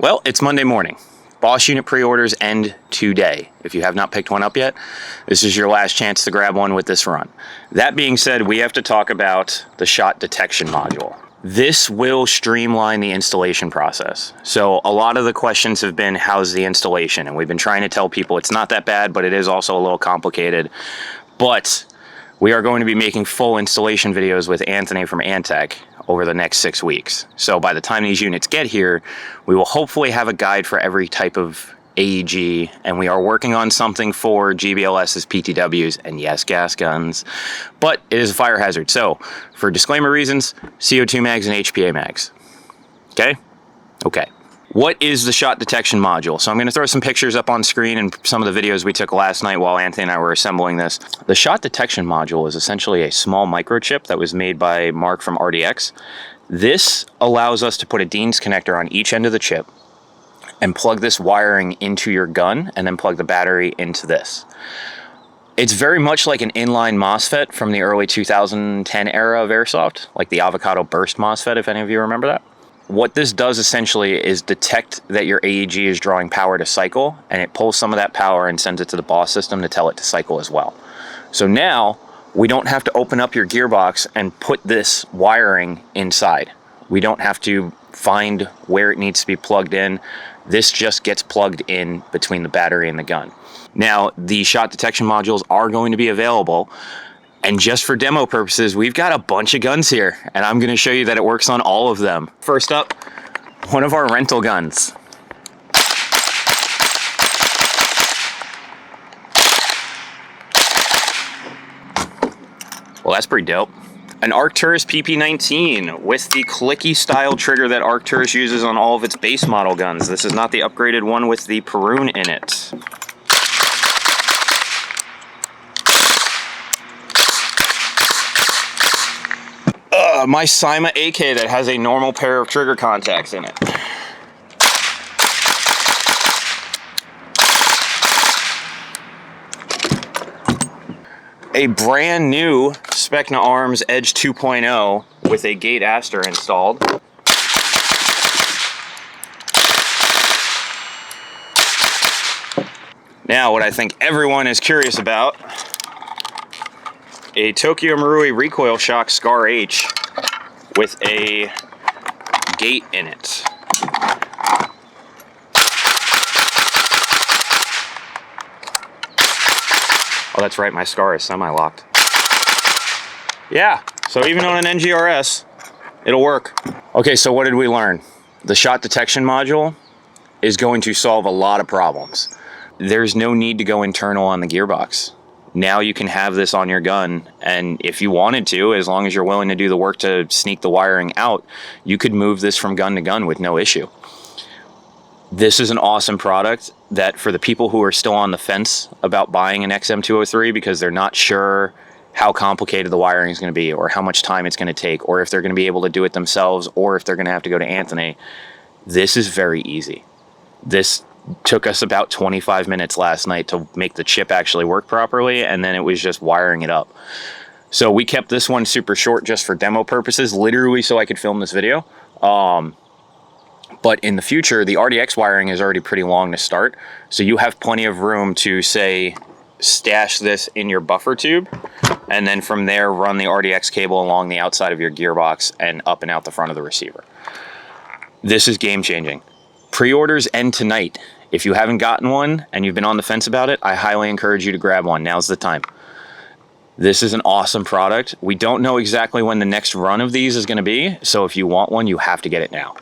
Well, it's Monday morning. B.O.S.S unit pre-orders end today. If you have not picked one up yet, this is your last chance to grab one with this run. That being said, we have to talk about the shot detection module. This will streamline the installation process. So a lot of the questions have been, how's the installation? And we've been trying to tell people it's not that bad, but it is also a little complicated. But we are going to be making full installation videos with Anthony from Antec over the next 6 weeks. So by the time these units get here, we will hopefully have a guide for every type of AEG, and we are working on something for GBLS's, PTWs, and yes, gas guns, but it is a fire hazard. So for disclaimer reasons, CO2 mags and HPA mags. Okay? Okay. What is the shot detection module? So I'm going to throw some pictures up on screen and some of the videos we took last night while Anthony and I were assembling this. The shot detection module is essentially a small microchip that was made by Mark from RDX. This allows us to put a Dean's connector on each end of the chip and plug this wiring into your gun and then plug the battery into this. It's very much like an inline MOSFET from the early 2010 era of Airsoft, like the avocado burst MOSFET, if any of you remember that. What this does essentially is detect that your AEG is drawing power to cycle, and it pulls some of that power and sends it to the B.O.S.S system to tell it to cycle as well. So now we don't have to open up your gearbox and put this wiring inside. We don't have to find where it needs to be plugged in. This just gets plugged in between the battery and the gun. Now, the shot detection modules are going to be available. And just for demo purposes, we've got a bunch of guns here, and I'm going to show you that it works on all of them. First up, one of our rental guns. Well, that's pretty dope. An Arcturus PP19 with the clicky style trigger that Arcturus uses on all of its base model guns. This is not the upgraded one with the Perun in it. My Cyma AK that has a normal pair of trigger contacts in it. A brand new Specna Arms Edge 2.0 with a gate Aster installed. Now, what I think everyone is curious about, a Tokyo Marui Recoil Shock Scar H with a gate in it. Oh, that's right, my Scar is semi-locked. Yeah, so even on an NGRS, it'll work. Okay, so what did we learn? The shot detection module is going to solve a lot of problems. There's no need to go internal on the gearbox. Now you can have this on your gun, and if you wanted to, as long as you're willing to do the work to sneak the wiring out, you could move this from gun to gun with no issue. This is an awesome product that for the people who are still on the fence about buying an XM203 because they're not sure how complicated the wiring is going to be or how much time it's going to take or if they're going to be able to do it themselves or if they're going to have to go to Anthony, this is very easy. This took us about 25 minutes last night to make the chip actually work properly, and then it was just wiring it up. So we kept this one super short just for demo purposes, literally so I could film this video. But in the future, the RDX wiring is already pretty long to start, so you have plenty of room to, say, stash this in your buffer tube, and then from there run the RDX cable along the outside of your gearbox and up and out the front of the receiver. This is game-changing. Pre-orders end tonight. If you haven't gotten one and you've been on the fence about it, I highly encourage you to grab one. Now's the time. This is an awesome product. We don't know exactly when the next run of these is going to be, so if you want one, you have to get it now.